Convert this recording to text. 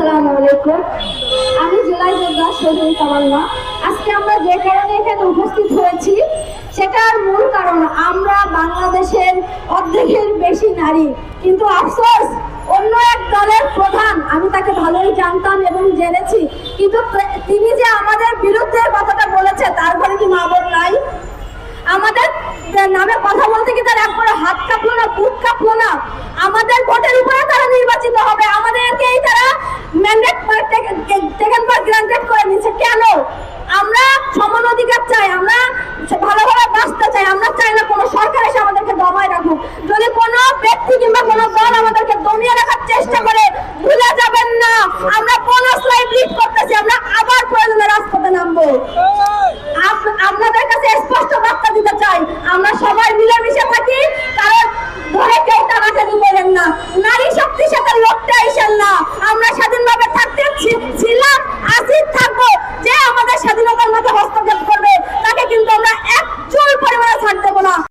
আসসালামু আলাইকুম। আমি জুলাই যোদ্ধা শহীদ তামান্না। আজকে আমরা যে কারণে এখানে উপস্থিত হয়েছি সেটার মূল কারণ আমরা বাংলাদেশের অর্ধেকের বেশি নারী, কিন্তু আফসোস অন্য এক দলের প্রধান, আমি তাকে ভালোই জানতাম এবং জেনেছি, কিন্তু তিনি যে আমাদের বিরুদ্ধে কথাটা বলেছে তার ঘরে কি মা বোন নাই? আমাদের নামে কথা বলতে কি তার একবারে হাত কাঁপলো না, বুক কাঁপলো না? আমাদের ভোটের উপরে তারা নির্বাচিত হবে, আমাদেরকেই তারা ম্যান্ডেট